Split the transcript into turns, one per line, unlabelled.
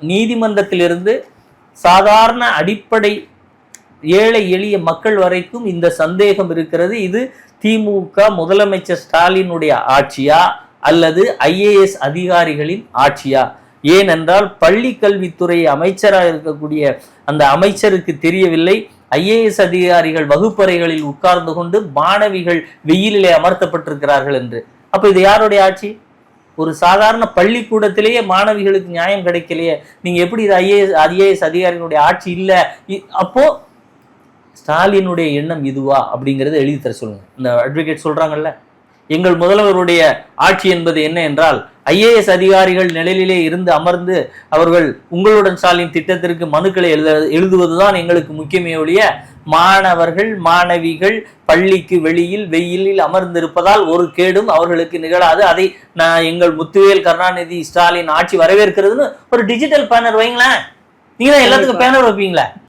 நீதிமன்றத்திலிருந்து சாதாரண அடிப்படை ஏழை எளிய மக்கள் வரைக்கும் இந்த சந்தேகம் இருக்கிறது. இது திமுக முதலமைச்சர் ஸ்டாலினுடைய ஆட்சியா அல்லது IAS அதிகாரிகளின் ஆட்சியா? ஏனென்றால் பள்ளி கல்வித்துறை அமைச்சராக இருக்கக்கூடிய அந்த அமைச்சருக்கு தெரியவில்லை IAS அதிகாரிகள் வகுப்பறைகளில் உட்கார்ந்து கொண்டு மாணவிகள் வெயிலிலே அமர்த்தப்பட்டிருக்கிறார்கள் என்று. அப்ப இது யாருடைய ஆட்சி? ஒரு சாதாரண பள்ளிக்கூடத்திலேயே மாணவிகளுக்கு நியாயம் கிடைக்கலையே, நீங்க எப்படி இது IAS அதிகாரிகளுடைய ஆட்சி இல்ல? அப்போ ஸ்டாலினுடைய எண்ணம் இதுவா அப்படிங்கறத எழுதி தர சொல்லுங்க. இந்த அட்வொகேட் சொல்றாங்கல்ல, எங்கள் முதல்வருடைய ஆட்சி என்பது என்ன என்றால் IAS அதிகாரிகள் நிலையிலே இருந்து அமர்ந்து அவர்கள் உங்களுடன் ஸ்டாலின் திட்டத்திற்கு மனுக்களை எழுதுவதுதான் எங்களுக்கு முக்கியமே ஒழிய மாணவர்கள் மாணவிகள் பள்ளிக்கு வெளியில் வெயிலில் அமர்ந்திருப்பதால் ஒரு கேடும் அவர்களுக்கு நிகழாது, அதை எங்கள் முத்துவேல் கருணாநிதி ஸ்டாலின் ஆட்சி வரவேற்கிறதுன்னு ஒரு டிஜிட்டல் பேனர் வைங்களேன். நீங்க தான் எல்லாத்துக்கும் பேனர் வைப்பீங்களா?